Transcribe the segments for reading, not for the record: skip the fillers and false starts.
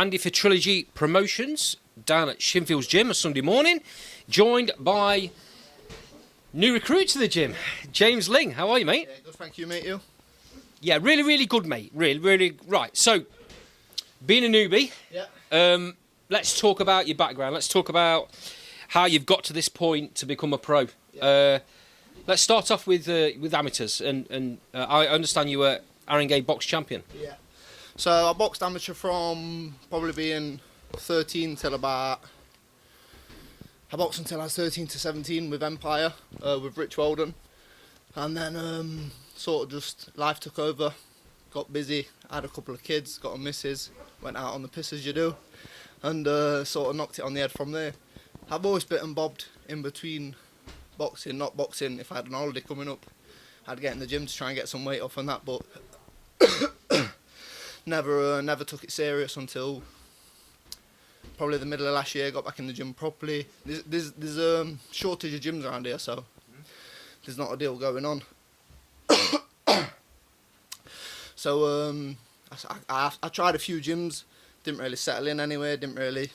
Andy for Trilogy Promotions down at Shinfield's Gym a Sunday morning, joined by new recruit to the gym, James Ling. How are you, mate? Yeah, good, thank you, mate. You? Yeah, really, really good, mate. Really. Right, so, being a newbie, let's talk about your background. Let's talk about how you've got to this point to become a pro. Yeah. Let's start off with amateurs, and I understand you were Haringey box champion. Yeah. So I boxed amateur from probably being 13 till about... I boxed until I was 13 to 17 with Empire, with Rich Walden. And then sort of just life took over, got busy, had a couple of kids, got a missus, went out on the piss as you do, and sort of knocked it on the head from there. I've always bit and bobbed in between boxing, not boxing. If I had an holiday coming up, I'd get in the gym to try and get some weight off and that, but never took it serious until probably the middle of last year. Got back in the gym properly. There's a shortage of gyms around here, so there's not a deal going on. So I tried a few gyms, didn't really settle in anywhere, they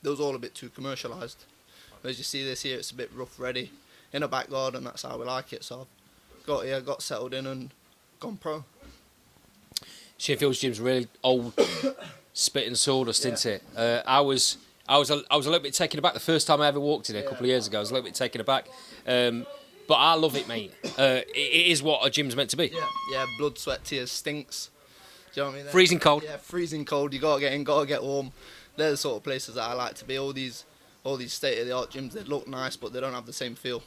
was all a bit too commercialised. As you see this here, it's a bit rough ready, in a back garden, that's how we like it, so I've got here, got settled in and gone pro. Shinfield's Gym's really old, spit and sawdust, isn't it? I was a little bit taken aback the first time I ever walked in it a couple of years ago. I was a little bit taken aback. But I love it, mate. It is what a gym's meant to be. Yeah, blood, sweat, tears, stinks. Do you know what I mean? Freezing cold. Yeah, freezing cold. You gotta get in, gotta get warm. They're the sort of places that I like to be. All these state-of-the-art gyms, they look nice, but they don't have the same feel.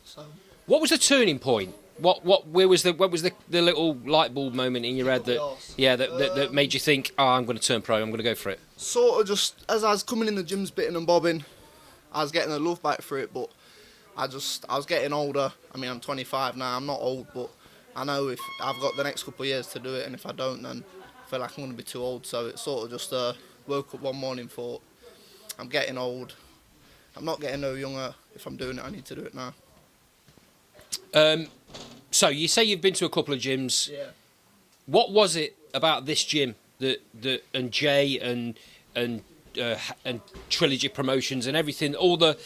So. What was the turning point? What was the little light bulb moment in your head that made you think, oh, I'm going to turn pro, I'm going to go for it? Sort of just as I was coming in the gyms, bitting and bobbing, I was getting a love bite for it, but I was getting older. I mean, I'm 25 now. I'm not old, but I know if I've got the next couple of years to do it, and if I don't, then I feel like I'm going to be too old. So it sort of just woke up one morning, thought, I'm getting old. I'm not getting no younger. If I'm doing it, I need to do it now. So you say you've been to a couple of gyms. Yeah. What was it about this gym that and Jay and Trilogy Promotions and everything, all the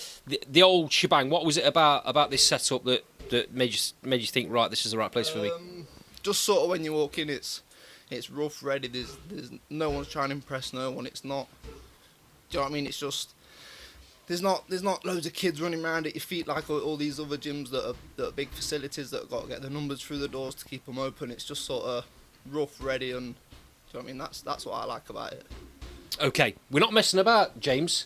old shebang? What was it about this setup that made you think, right, this is the right place for me? Just sort of when you walk in, it's rough, ready. There's no one's trying to impress no one. It's not. Do you know what I mean? It's just there's not loads of kids running around at your feet like all these other gyms that are big facilities that have got to get the numbers through the doors to keep them open. It's just sort of rough, ready, and do you know what I mean? That's what I like about it. Okay, we're not messing about, James.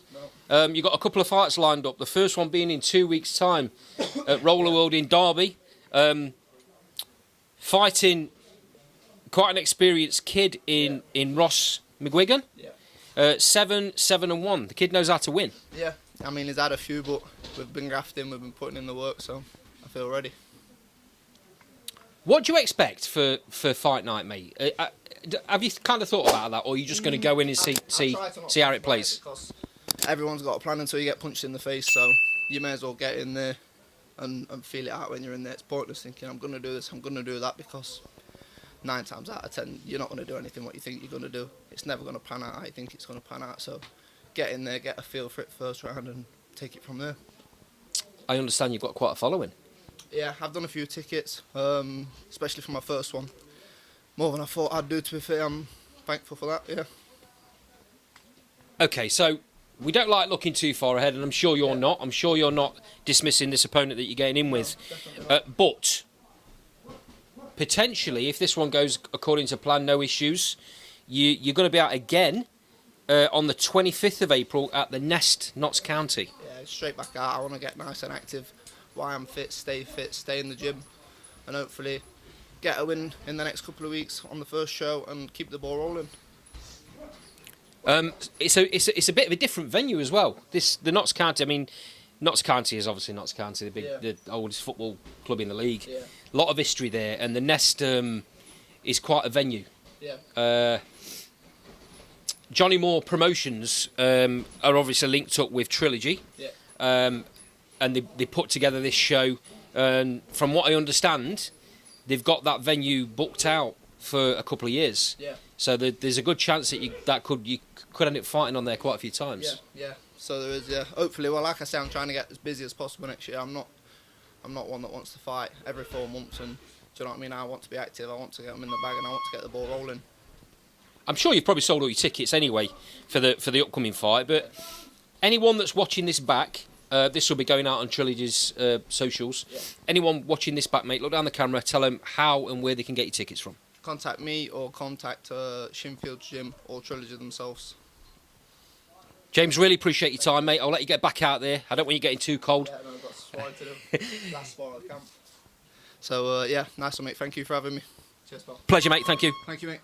No. You've got a couple of fights lined up. The first one being in 2 weeks' time at Rollerworld in Derby. Fighting quite an experienced kid in Ross McGuigan. Yeah. 7-1. The kid knows how to win. Yeah. I mean, he's had a few, but we've been grafting, we've been putting in the work, so I feel ready. What do you expect for fight night, mate? Have you kind of thought about that, or are you just going to go in and see how it plays? Because everyone's got a plan until you get punched in the face, so you may as well get in there and feel it out when you're in there. It's pointless thinking, I'm going to do this, I'm going to do that, because 9 times out of 10, you're not going to do anything what you think you're going to do. It's never going to pan out how you think it's going to pan out, so get in there, get a feel for it first round, and take it from there. I understand you've got quite a following. Yeah, I've done a few tickets, especially for my first one. More than I thought I'd do, to be fair. I'm thankful for that, yeah. Okay, so we don't like looking too far ahead, and I'm sure you're not. I'm sure you're not dismissing this opponent that you're getting in with. But potentially, if this one goes according to plan, no issues, you're going to be out again on the 25th of April at the Nest, Notts County. Yeah, straight back out. I want to get nice and active. While I'm fit, stay in the gym, and hopefully get a win in the next couple of weeks on the first show and keep the ball rolling. It's a bit of a different venue as well. The Notts County. I mean, Notts County is obviously Notts County, the oldest football club in the league. Yeah. A lot of history there, and the Nest is quite a venue. Yeah. Johnny Moore Promotions are obviously linked up with Trilogy. Yeah. And they put together this show. And from what I understand, they've got that venue booked out for a couple of years. Yeah. So there's a good chance that you could end up fighting on there quite a few times. Yeah. So there is. Yeah. Hopefully, well, like I say, I'm trying to get as busy as possible next year. I'm not one that wants to fight every 4 months, and do you know what I mean? I want to be active. I want to get them in the bag, and I want to get the ball rolling. I'm sure you've probably sold all your tickets anyway for the upcoming fight. But anyone that's watching this back, this will be going out on Trilogy's socials. Yeah. Anyone watching this back, mate, look down the camera. Tell them how and where they can get your tickets from. Contact me or contact Shinfield's gym or Trilogy themselves. James, really appreciate your time, mate. I'll let you get back out there. I don't want you getting too cold. Yeah, no, I've got sparring to do. Last spar of the camp. So, yeah, nice one, mate. Thank you for having me. Cheers, pal. Pleasure, mate. Thank you. Thank you, mate.